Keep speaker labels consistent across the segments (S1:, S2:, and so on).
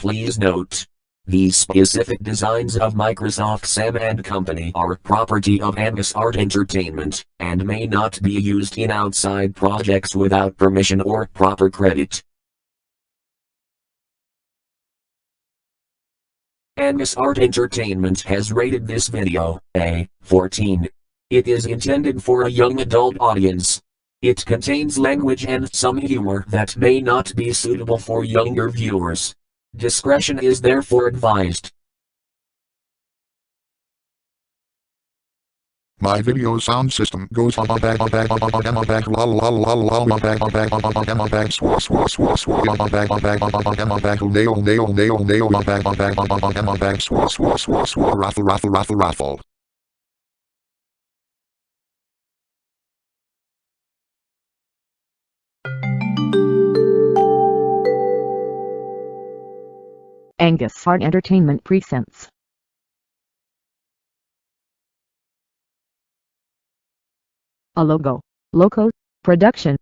S1: Please note, these specific designs of Microsoft Sam and Company are property of AngusArt Entertainment, and may not be used in outside projects without permission or proper credit. AngusArt Entertainment has rated this video a 14. It is intended for a young adult audience. It contains language and some humor that may not be suitable for younger viewers. Discretion is therefore advised.
S2: My video sound system goes on back nail raffle.
S3: AngusArt Entertainment presents a Logo-Loco production.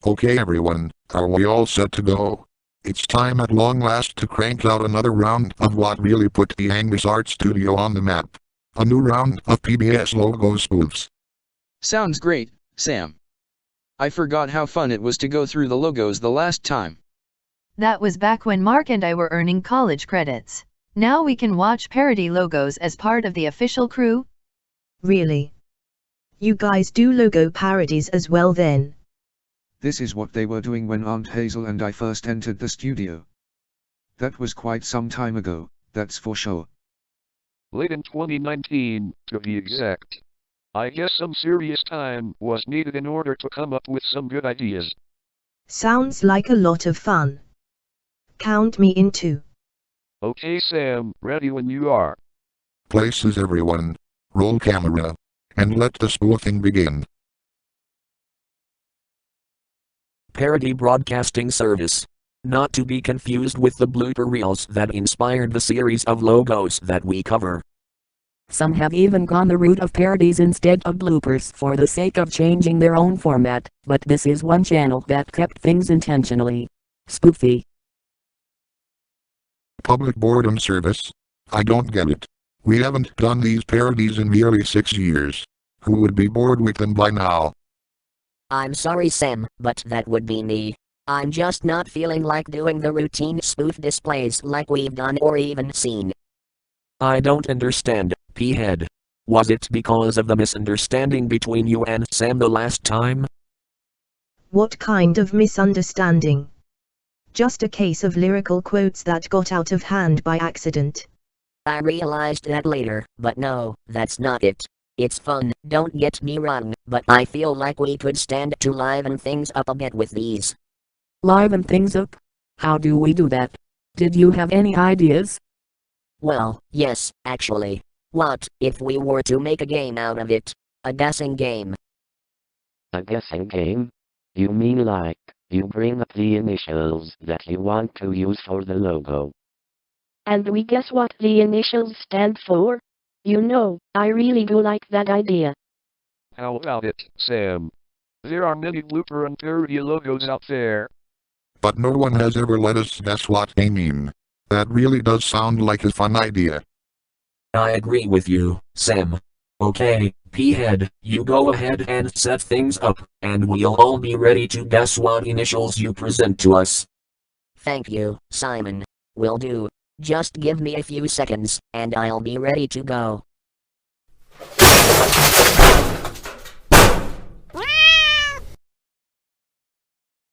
S2: Okay everyone, are we all set to go? It's time at long last to crank out another round of what really put the AngusArt studio on the map. A new round of PBS logo spoofs.
S4: Sounds great, Sam. I forgot how fun it was to go through the logos the last time.
S5: That was back when Mark and I were earning college credits. Now we can watch parody logos as part of the official crew?
S6: Really? You guys do logo parodies as well then?
S7: This is what they were doing when Aunt Hazel and I first entered the studio. That was quite some time ago, that's for sure.
S8: Late in 2019, to be exact. I guess some serious time was needed in order to come up with some good ideas.
S6: Sounds like a lot of fun. Count me in too.
S8: Okay Sam, ready when you are.
S2: Places everyone. Roll camera. And let the spoofing begin.
S1: Parody broadcasting service. Not to be confused with the blooper reels that inspired the series of logos that we cover.
S3: Some have even gone the route of parodies instead of bloopers for the sake of changing their own format, but this is one channel that kept things intentionally spoofy.
S2: Public boredom service? I don't get it. We haven't done these parodies in nearly 6 years. Who would be bored with them by now?
S9: I'm sorry Sam, but that would be me. I'm just not feeling like doing the routine spoof displays like we've done or even seen.
S1: I don't understand, P-head. Was it because of the misunderstanding between you and Sam the last time?
S6: What kind of misunderstanding? Just a case of lyrical quotes that got out of hand by accident.
S9: I realized that later, but no, that's not it. It's fun, don't get me wrong, but I feel like we could stand to liven things up a bit with these.
S3: Liven things up? How do we do that? Did you have any ideas?
S9: Well, yes, actually. What if we were to make a game out of it? A guessing game.
S10: A guessing game? You mean like, you bring up the initials that you want to use for the logo.
S11: And we guess what the initials stand for? You know, I really do like that idea.
S8: How about it, Sam? There are many blooper and parody logos out there.
S2: But no one has ever let us guess what they mean. That really does sound like a fun idea.
S1: I agree with you, Sam. Okay, P-head, you go ahead and set things up, and we'll all be ready to guess what initials you present to us.
S9: Thank you, Simon. Will do. Just give me a few seconds, and I'll be ready to go.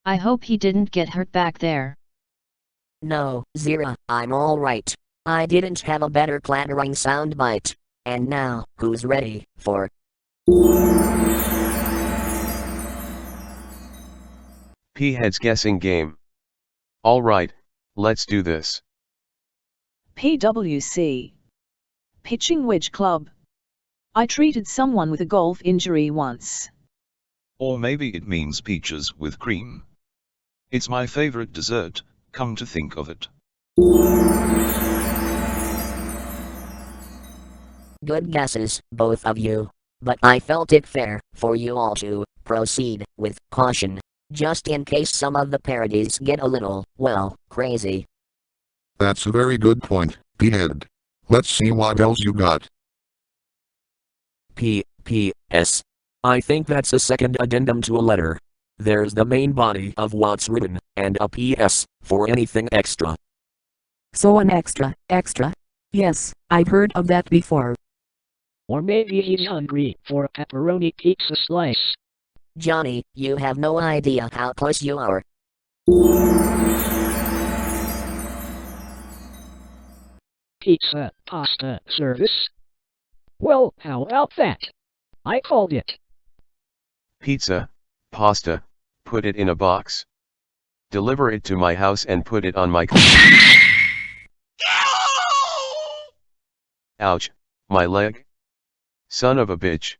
S5: I hope he didn't get hurt back there.
S9: No, Zira, I'm alright. I didn't have a better clattering soundbite. And now, who's ready for
S12: P-head's guessing game? Alright, let's do this.
S13: PWC. Pitching Wedge Club. I treated someone with a golf injury once.
S14: Or maybe it means peaches with cream. It's my favorite dessert, come to think of it.
S9: Good guesses, both of you. But I felt it fair for you all to proceed with caution, just in case some of the parodies get a little, well, crazy.
S2: That's a very good point, P-head. Let's see what else you got.
S1: P.S. I think that's a second addendum to a letter. There's the main body of what's written, and a P.S. for anything extra.
S3: So an extra. Yes, I've heard of that before.
S15: Or maybe he's hungry for a pepperoni pizza slice.
S9: Johnny, you have no idea how close you are.
S15: Pizza, pasta, service? Well, how about that? I called it.
S12: Pizza, pasta, put it in a box. Deliver it to my house and put it on my Ouch, my leg. Son of a bitch.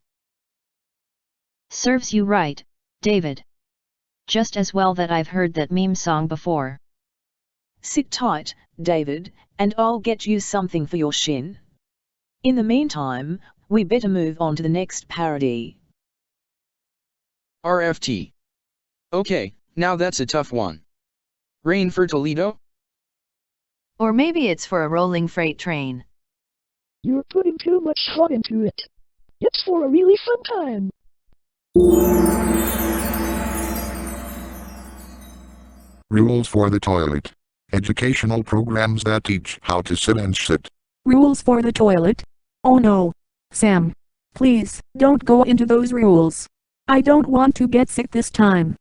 S5: Serves you right, David. Just as well that I've heard that meme song before.
S13: Sit tight, David, and I'll get you something for your shin. In the meantime, we better move on to the next parody.
S4: RFT. Okay, now that's a tough one. Rain for Toledo?
S5: Or maybe it's for a rolling freight train.
S15: You're putting too much thought into it. It's for a really fun time.
S2: Rules for the toilet. Educational programs that teach how to sit and shit.
S3: Rules for the toilet? Oh no. Sam. Please, don't go into those rules. I don't want to get sick this time.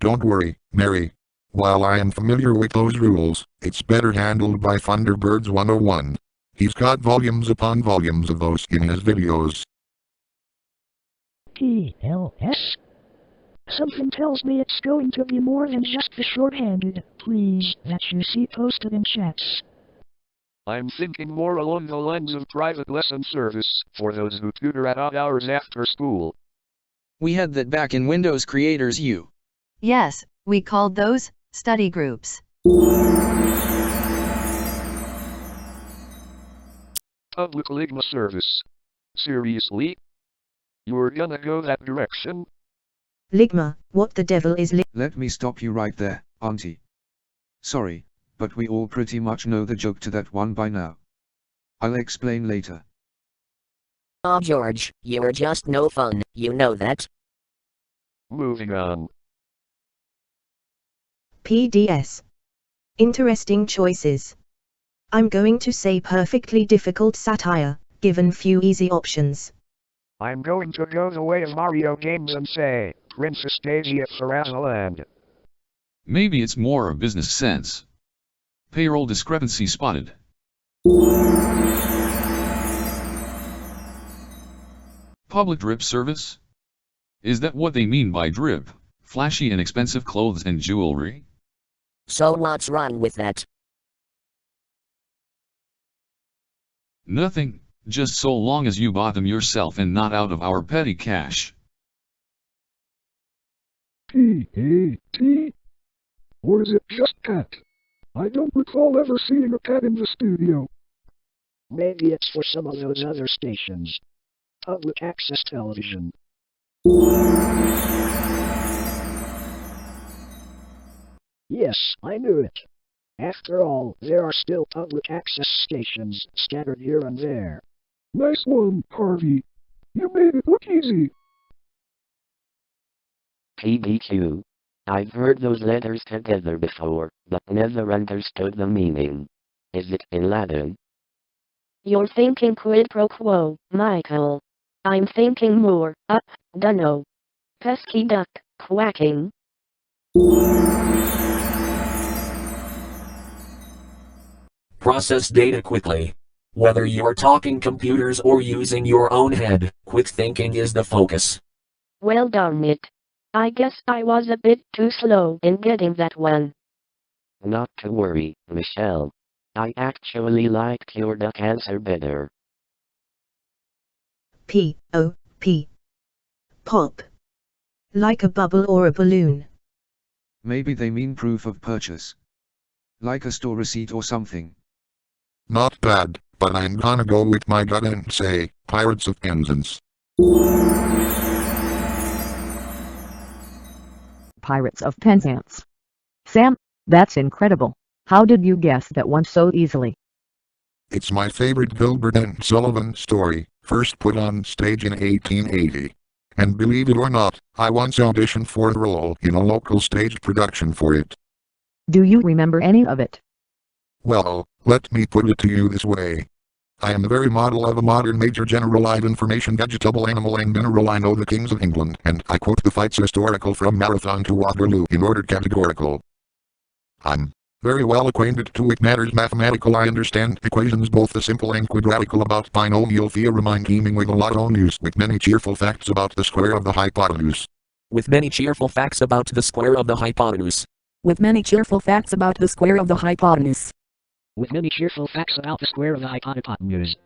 S2: Don't worry, Mary. While I am familiar with those rules, it's better handled by Thunderbirds 101. He's got volumes upon volumes of those in his videos.
S15: TLS? Something tells me it's going to be more than just the shorthanded, please, that you see posted in chats.
S8: I'm thinking more along the lines of private lesson service for those who tutor at odd hours after school.
S4: We had that back in Windows Creators U.
S5: Yes, we called those study groups.
S8: Public Ligma service. Seriously? You're gonna go that direction?
S6: Ligma, what the devil is
S7: Let me stop you right there, Auntie. Sorry, but we all pretty much know the joke to that one by now. I'll explain later.
S9: Oh George, you're just no fun, you know that.
S8: Moving on.
S6: PDS. Interesting choices. I'm going to say perfectly difficult satire, given few easy options.
S16: I'm going to go the way of Mario games and say, Princess Daisy at Land.
S17: Maybe it's more of business sense. Payroll discrepancy spotted. Public drip service? Is that what they mean by drip? Flashy and expensive clothes and jewelry?
S9: So what's wrong with that?
S17: Nothing, just so long as you bought them yourself and not out of our petty cash.
S15: P-A-T? Or is it just Pat? I don't recall ever seeing a Pat in the studio. Maybe it's for some of those other stations. Public access television. Yes, I knew it. After all, there are still public access stations scattered here and there. Nice one, Harvey. You made it look easy.
S10: PBQ. I've heard those letters together before, but never understood the meaning. Is it in Latin?
S11: You're thinking quid pro quo, Michael. I'm thinking more, dunno. Pesky duck, quacking.
S1: Process data quickly. Whether you're talking computers or using your own head, quick thinking is the focus.
S11: Well darn it. I guess I was a bit too slow in getting that one.
S10: Not to worry, Michelle. I actually liked your duck answer better.
S6: P-O-P. Pop. Like a bubble or a balloon.
S7: Maybe they mean proof of purchase. Like a store receipt or something.
S2: Not bad, but I'm gonna go with my gut and say, Pirates of Penzance.
S18: Pirates of Penzance. Sam, that's incredible. How did you guess that one so easily?
S2: It's my favorite Gilbert and Sullivan story, first put on stage in 1880. And believe it or not, I once auditioned for a role in a local stage production for it.
S18: Do you remember any of it?
S2: Well, let me put it to you this way. I am the very model of a modern major generalized information vegetable animal and mineral. I know the kings of England, and I quote the fights historical from Marathon to Waterloo in order categorical. I'm very well acquainted to with matters mathematical. I understand equations both the simple and quadratical about binomial theorem. I'm teeming with a lot of news with many cheerful facts about the square of the hypotenuse.
S1: With many cheerful facts about the square of the hypotenuse.
S3: With many cheerful facts about the square of the hypotenuse.
S15: With many cheerful facts about the square of the hypotenuse.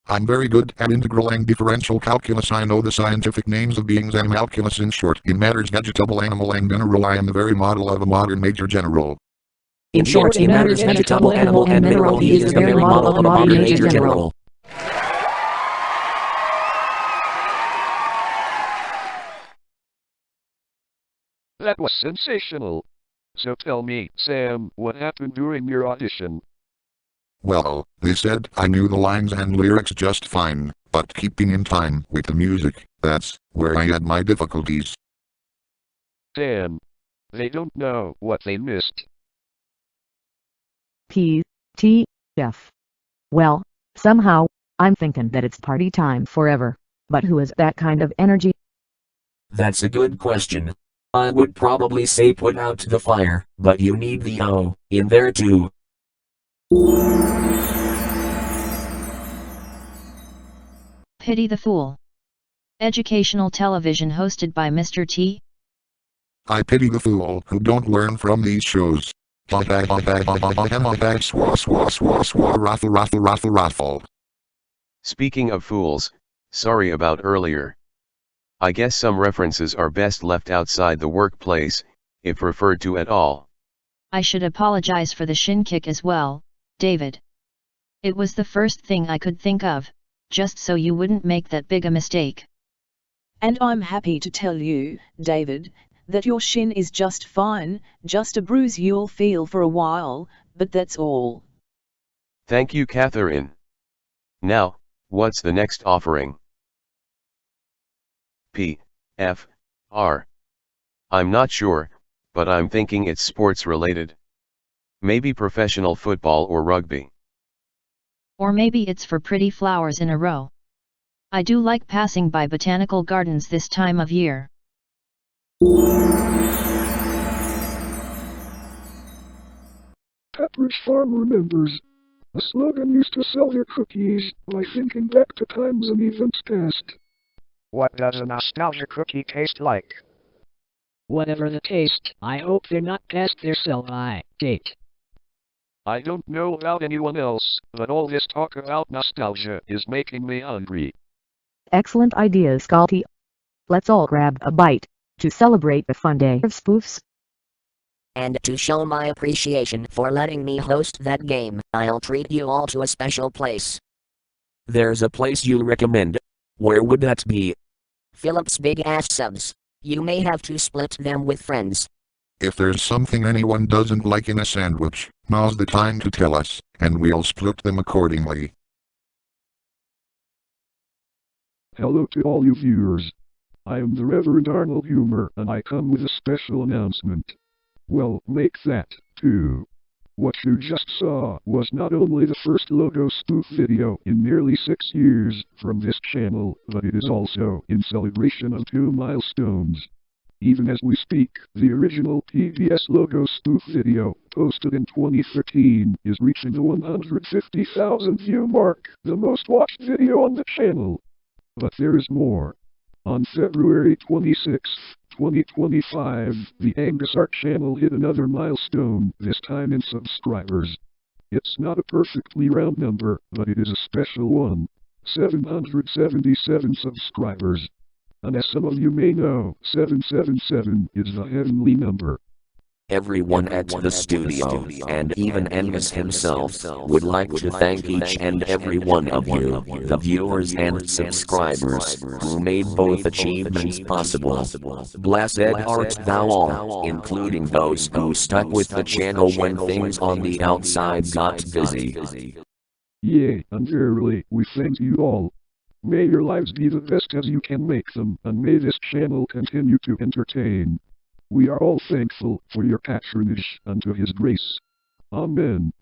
S2: I'm very good at integral and differential calculus. I know the scientific names of beings and calculus in short. In matters vegetable, animal, and mineral, I am the very model of a modern major general.
S1: In short, in matters vegetable, animal, and mineral, he is the very model of a modern major general.
S8: That was sensational. So tell me, Sam, what happened during your audition?
S2: Well, they said I knew the lines and lyrics just fine, but keeping in time with the music, that's where I had my difficulties.
S8: Damn. They don't know what they missed.
S18: P.T.F. Well, somehow, I'm thinking that it's party time forever. But who has that kind of energy?
S1: That's a good question. I would probably say put out the fire, but you need the O in there too.
S5: Pity the Fool. Educational television hosted by Mr. T.
S2: I pity the fool who don't learn from these shows. Raffle.
S12: Speaking of fools, sorry about earlier. I guess some references are best left outside the workplace, if referred to at all.
S5: I should apologize for the shin kick as well, David. It was the first thing I could think of, just so you wouldn't make that big a mistake.
S13: And I'm happy to tell you, David, that your shin is just fine, just a bruise you'll feel for a while, but that's all.
S12: Thank you, Catherine. Now, what's the next offering? P. F. R. I'm not sure, but I'm thinking it's sports related. Maybe professional football or rugby.
S5: Or maybe it's for pretty flowers in a row. I do like passing by botanical gardens this time of year.
S15: Pepperidge Farm remembers. The slogan used to sell their cookies by thinking back to times and events past.
S16: What does a nostalgia cookie taste like?
S19: Whatever the taste, I hope they're not past their sell-by date.
S8: I don't know about anyone else, but all this talk about nostalgia is making me hungry.
S18: Excellent idea, Scotty. Let's all grab a bite to celebrate the fun day of spoofs.
S9: And to show my appreciation for letting me host that game, I'll treat you all to a special place.
S1: There's a place you recommend. Where would that be?
S9: Philip's Big Ass Subs. You may have to split them with friends.
S2: If there's something anyone doesn't like in a sandwich, now's the time to tell us, and we'll split them accordingly.
S15: Hello to all you viewers. I am the Reverend Arnold Humor, and I come with a special announcement. Well, make that, too. What you just saw was not only the first logo spoof video in nearly 6 years from this channel, but it is also in celebration of 2 milestones. Even as we speak, the original PBS logo spoof video, posted in 2013, is reaching the 150,000 view mark, the most watched video on the channel. But there is more. On February 26, 2025, the AngusArt channel hit another milestone, this time in subscribers. It's not a perfectly round number, but it is a special one. 777 subscribers. And as some of you may know, 777 is the heavenly number.
S1: Everyone at the studio, and even Angus himself, would like to thank each and every one of you, the viewers and subscribers, who made both achievements possible. Blessed art thou all, including those who stuck with the channel when things on the outside got busy.
S15: Yay, and verily, we thank you all. May your lives be the best as you can make them, and may this channel continue to entertain. We are all thankful for your patronage unto His grace. Amen.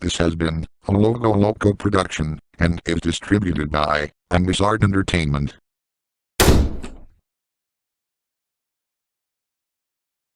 S2: This has been a Logo-Loco production, and is distributed by AngusArt Entertainment.